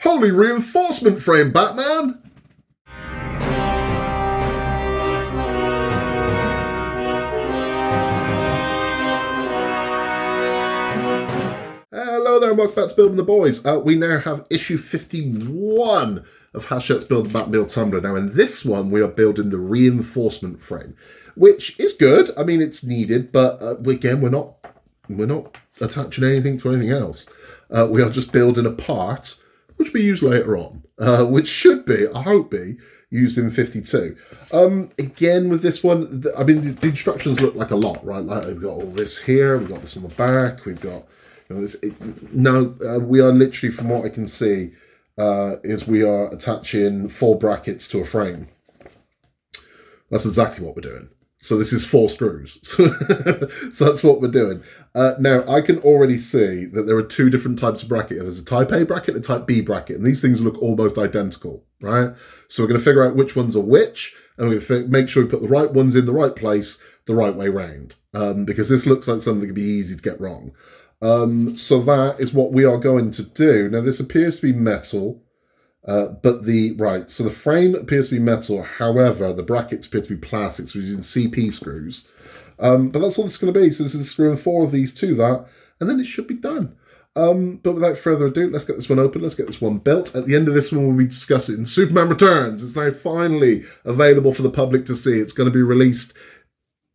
Holy reinforcement frame, Batman! Hello there and welcome back to Building the Boys. We now have issue 51 of Hachette's Batmobile Tumbler. Now in this one we are building the reinforcement frame, which is good. I mean, it's needed, but again, we're not attaching anything to anything else. We are just building a part which we use later on, which should be, I hope be, used in 52. Again, with this one, I mean, the instructions look like a lot, right? Like, we've got all this here, we've got this on the back, we've got, you know, this. We are literally, from what I can see, is we are attaching 4 brackets to a frame. That's exactly what we're doing. So this is 4 screws. So that's what we're doing. Now, I can already see that there are 2 different types of bracket. There's a type A bracket and a type B bracket, and these things look almost identical, right? So we're going to figure out which ones are which, and we're going to make sure we put the right ones in the right place the right way round, because this looks like something that could be easy to get wrong. So that is what we are going to do. Now, this appears to be metal. So the frame appears to be metal, however, the brackets appear to be plastic, so we're using CP screws. But that's all it's going to be. So this is screwing 4 of these to that, and then it should be done. But without further ado, let's get this one open, let's get this one built. At the end of this one, we'll be discussing Superman Returns. It's now finally available for the public to see. It's going to be released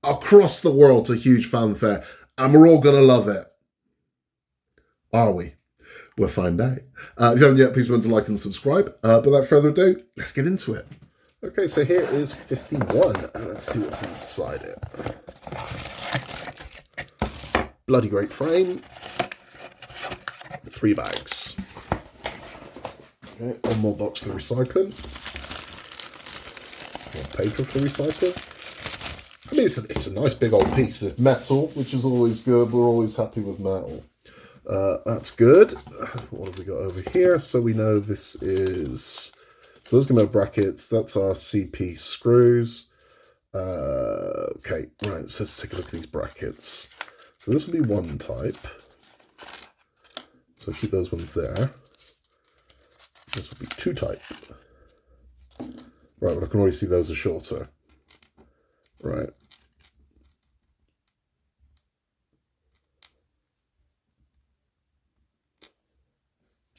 across the world to huge fanfare, and we're all going to love it. Are we? We'll find out. If you haven't yet, please remember to like and subscribe. But without further ado, let's get into it. Okay, so here is 51, and let's see what's inside it. Bloody great frame. 3 bags. Okay, 1 more box for recycling. 1 paper for recycling. I mean, it's a nice big old piece of metal, which is always good. We're always happy with metal. That's good. What have we got over here? So we know this is... So those are going to be brackets. That's our CP screws. Okay, right. So let's take a look at these brackets. So this will be 1 type. So keep those ones there. This will be 2 type. Right, but I can already see those are shorter. Right.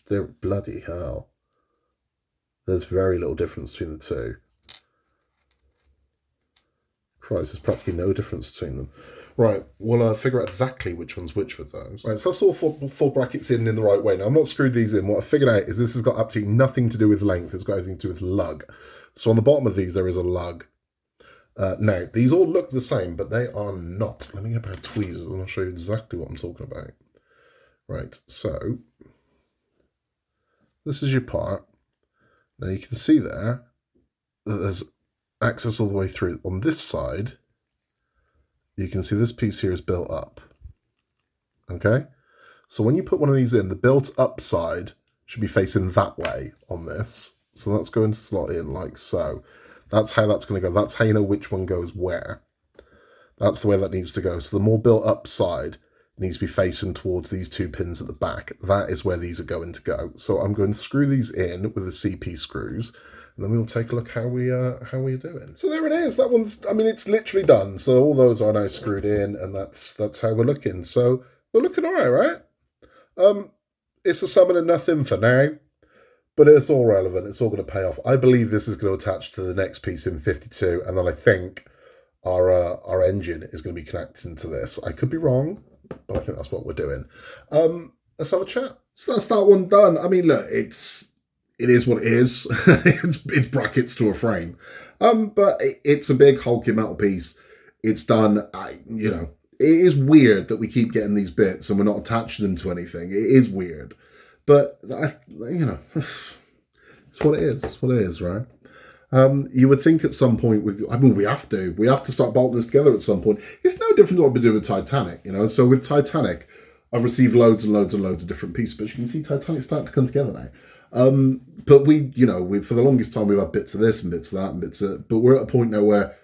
They're bloody hell. There's very little difference between the 2. Christ, there's practically no difference between them. Right, we'll figure out exactly which one's which with those. Right, so that's all 4 brackets in the right way. Now, I've not screwed these in. What I figured out is this has got absolutely nothing to do with length. It's got everything to do with lug. So on the bottom of these, there is a lug. Now, these all look the same, but they are not. Let me get a pair of tweezers and I'll show you exactly what I'm talking about. Right, so... this is your part. Now you can see there that there's access all the way through. On this side, you can see this piece here is built up. Okay? So when you put one of these in, the built up side should be facing that way on this. So that's going to slot in like so. That's how that's going to go. That's how you know which one goes where. That's the way that needs to go. So the more built up side needs to be facing towards these 2 pins at the back. That is where these are going to go. So I'm going to screw these in with the CP screws, and then we'll take a look how we're doing. So there it is. That one's, I mean, it's literally done. So all those are now screwed in, and that's how we're looking. So we're looking all right, right? It's a summon of nothing for now, but it's all relevant. It's all going to pay off. I believe this is going to attach to the next piece in 52, and then I think our engine is going to be connected into this. I could be wrong, but I think that's what we're doing. Let's have a chat. So that's that one done. I mean, look, it is what it is. it's brackets to a frame. But it's a big hulking metal piece. It's done. It is weird that we keep getting these bits and we're not attaching them to anything. It is weird. But, it's what it is. It's what it is, right? You would think at some point, we have to start bolting this together at some point. It's no different to what we do with Titanic, So with Titanic, I've received loads and loads and loads of different pieces, but you can see Titanic's starting to come together now. But we for the longest time, we've had bits of this and bits of that and bits of, but we're at a point now where,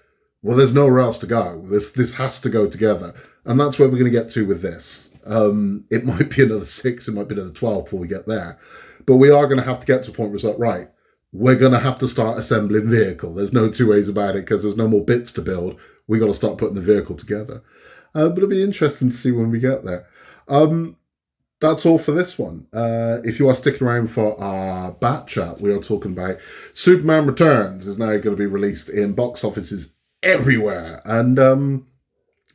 well, there's nowhere else to go. This has to go together. And that's where we're going to get to with this. It might be another 6, it might be another 12 before we get there. But we are going to have to get to a point where it's like, right, we're going to have to start assembling vehicle. There's no two ways about it because there's no more bits to build. We got to start putting the vehicle together. But it'll be interesting to see when we get there. That's all for this one. If you are sticking around for our Bat Chat, we are talking about Superman Returns is now going to be released in box offices everywhere. And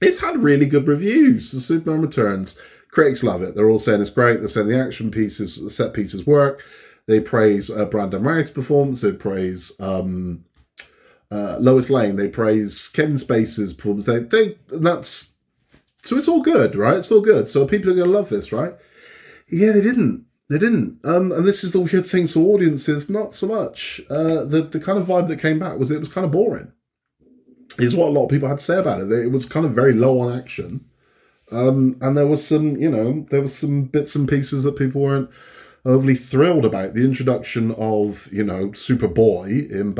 it's had really good reviews. The Superman Returns, critics love it. They're all saying it's great. They're saying the action pieces, the set pieces work. They praise Brandon Routh's performance. They praise Lois Lane. They praise Kevin Spacey's performance. So it's all good, right? It's all good. So people are going to love this, right? Yeah, they didn't. And this is the weird thing. So audiences, not so much. The kind of vibe that came back was it was kind of boring. Is what a lot of people had to say about it. It was kind of very low on action. And there was some bits and pieces that people weren't overly thrilled about. The introduction of, Superboy in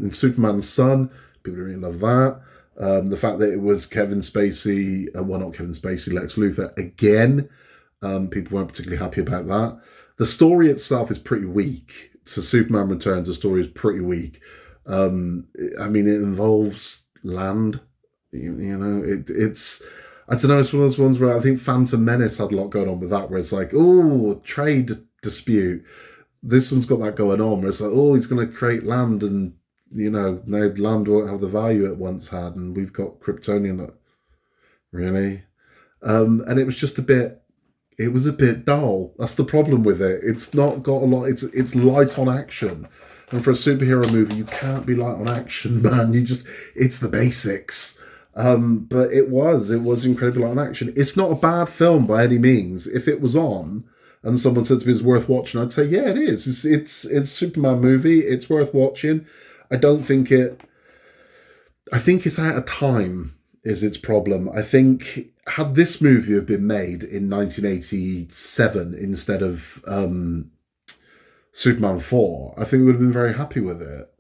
in Superman's son. People really love that. The fact that it was Kevin Spacey, not Kevin Spacey, Lex Luthor again. People weren't particularly happy about that. The story itself is pretty weak. So Superman Returns, the story is pretty weak. It involves land. It's I don't know, it's one of those ones where I think Phantom Menace had a lot going on with that, where it's like, trade dispute. This one's got that going on, where it's like, he's going to create land, and, now land won't have the value it once had, and we've got Kryptonian. Really? And it was just a bit dull. That's the problem with it. It's not got a lot, it's light on action. And for a superhero movie, you can't be light on action, man. It's the basics. But it was incredibly light on action. It's not a bad film by any means. If it was on and someone said to me it's worth watching, I'd say, yeah, it is. It's a Superman movie. It's worth watching. I think it's out of time is its problem. I think had this movie have been made in 1987 instead of Superman 4, I think we would have been very happy with it.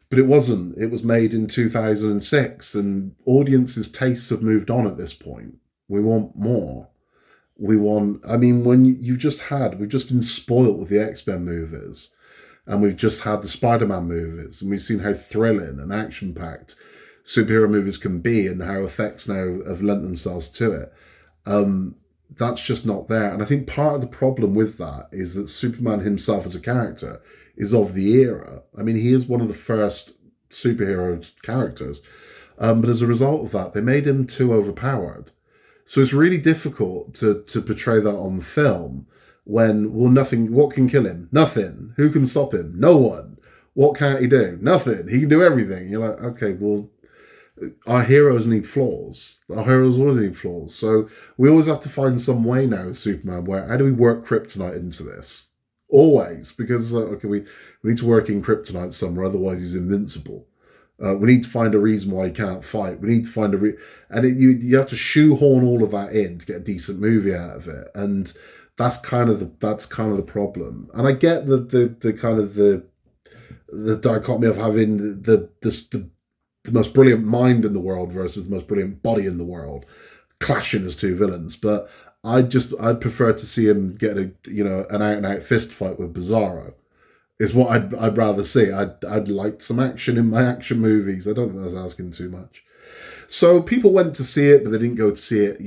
But it wasn't. It was made in 2006, and audiences' tastes have moved on at this point. We want more. We've just been spoilt with the X-Men movies, and we've just had the Spider-Man movies, and we've seen how thrilling and action-packed superhero movies can be, and how effects now have lent themselves to it. That's just not there. And I think part of the problem with that is that Superman himself as a character is of the era. He is one of the first superhero characters. But as a result of that, they made him too overpowered. So it's really difficult to portray that on film when, nothing, what can kill him? Nothing. Who can stop him? No one. What can't he do? Nothing. He can do everything. You're like, okay, well, our heroes need flaws. Our heroes always need flaws. So we always have to find some way now with Superman where, how do we work kryptonite into this? Always, because we need to work in kryptonite somewhere, otherwise he's invincible. We need to find a reason why he can't fight. We need to find you have to shoehorn all of that in to get a decent movie out of it, and that's kind of the problem. And I get the dichotomy of having the most brilliant mind in the world versus the most brilliant body in the world clashing as two villains, but I'd prefer to see him get an out and out fist fight with Bizarro. Is what I'd rather see. I'd like some action in my action movies. I don't think that's asking too much. So people went to see it, but they didn't go to see it,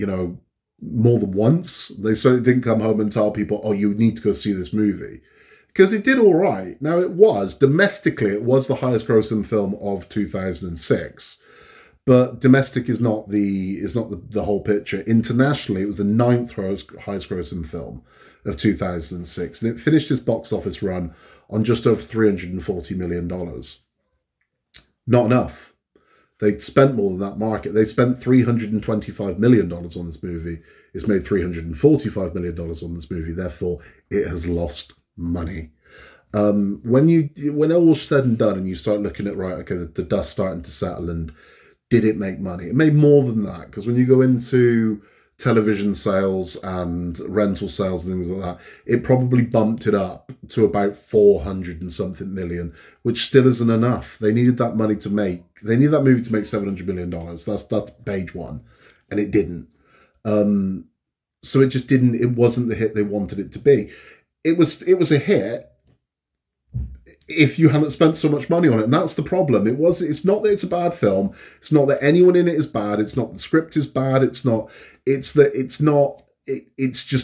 more than once. They certainly didn't come home and tell people, you need to go see this movie. Because it did all right. Now domestically, it was the highest grossing film of 2006. But domestic is not the whole picture. Internationally, it was the 9th highest grossing film of 2006. And it finished its box office run on just over $340 million. Not enough. They spent more than that market. They spent $325 million on this movie. It's made $345 million on this movie. Therefore, it has lost money. When all's said and done and you start looking at, the dust starting to settle, and did it make money? It made more than that, because when you go into television sales and rental sales and things like that, it probably bumped it up to about 400 and something million, which still isn't enough. They needed that movie to make $700 million. That's page one. And it didn't. So it just didn't, it wasn't the hit they wanted it to be. it was a hit if you hadn't spent so much money on it. And that's the problem. It's not that it's a bad film. It's not that anyone in it is bad. It's not the script is bad. It's just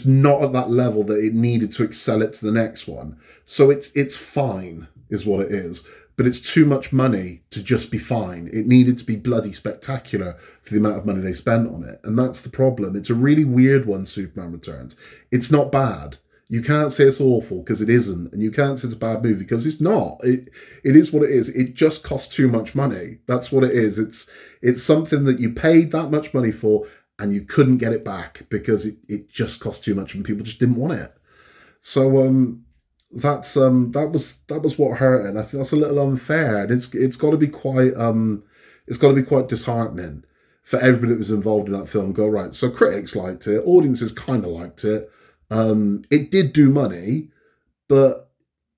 not at that level that it needed to excel it to the next one. So it's fine, is what it is. But it's too much money to just be fine. It needed to be bloody spectacular for the amount of money they spent on it. And that's the problem. It's a really weird one, Superman Returns. It's not bad. You can't say it's awful, because it isn't. And you can't say it's a bad movie, because it's not. It is what it is. It just costs too much money. That's what it is. It's something that you paid that much money for, and you couldn't get it back because it just cost too much and people just didn't want it. So that was what hurt it. And I think that's a little unfair, and it's got to be quite disheartening for everybody that was involved in that film. Go, right, so critics liked it, audiences kind of liked it. It did do money, but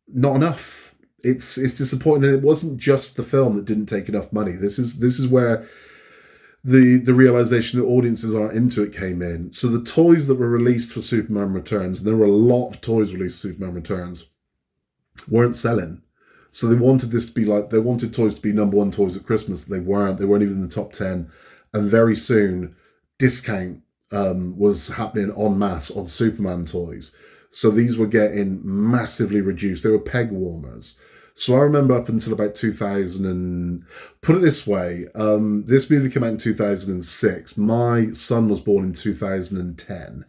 not enough. It's disappointing, and it wasn't just the film that didn't take enough money. This is where the realization that audiences aren't into it came in. So the toys that were released for Superman Returns, and there were a lot of toys released for Superman Returns, weren't selling. So they wanted this to be they wanted toys to be number one toys at Christmas. They weren't even in the top 10. And very soon, discount was happening en masse on Superman toys. So these were getting massively reduced. They were peg warmers. So I remember up until about 2000 and... Put it this way, this movie came out in 2006. My son was born in 2010.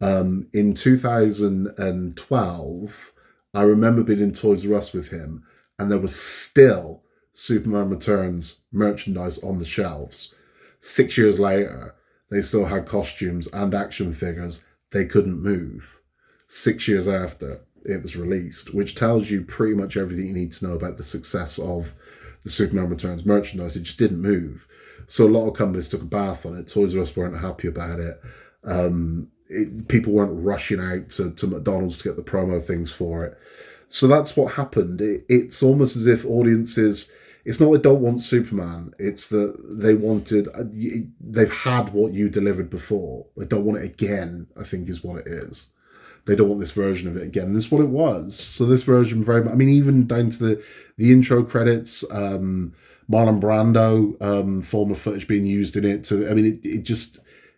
In 2012, I remember being in Toys R Us with him, and there was still Superman Returns merchandise on the shelves. 6 years later, they still had costumes and action figures they couldn't move. 6 years after it was released, which tells you pretty much everything you need to know about the success of the Superman Returns merchandise. It just didn't move. So a lot of companies took a bath on it. Toys R Us weren't happy about it. People weren't rushing out to McDonald's to get the promo things for it. So that's what happened. It's almost as if audiences... It's not they don't want Superman. It's that they've had what you delivered before. They don't want it again, I think is what it is. They don't want this version of it again. And that's what it was. So this version very much... I mean, even down to the intro credits, Marlon Brando, former footage being used in it.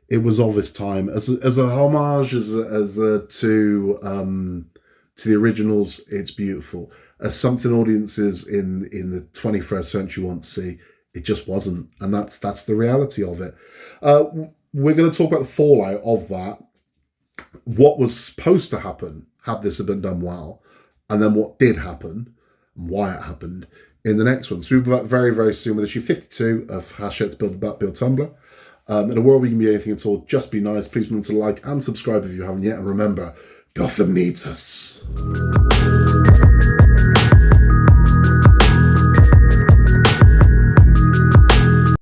It was of its time. As a homage, to the originals, it's beautiful. As something audiences in the 21st century want to see, it just wasn't. And that's the reality of it. We're going to talk about the fallout of that. What was supposed to happen had this have been done well, and then what did happen and why it happened in the next one. So we'll be back very, very soon with issue 52 of Hachette's Batmobile Tumbler. In a world where you can be anything at all, just be nice. Please remember to like and subscribe if you haven't yet. And remember, Gotham needs us.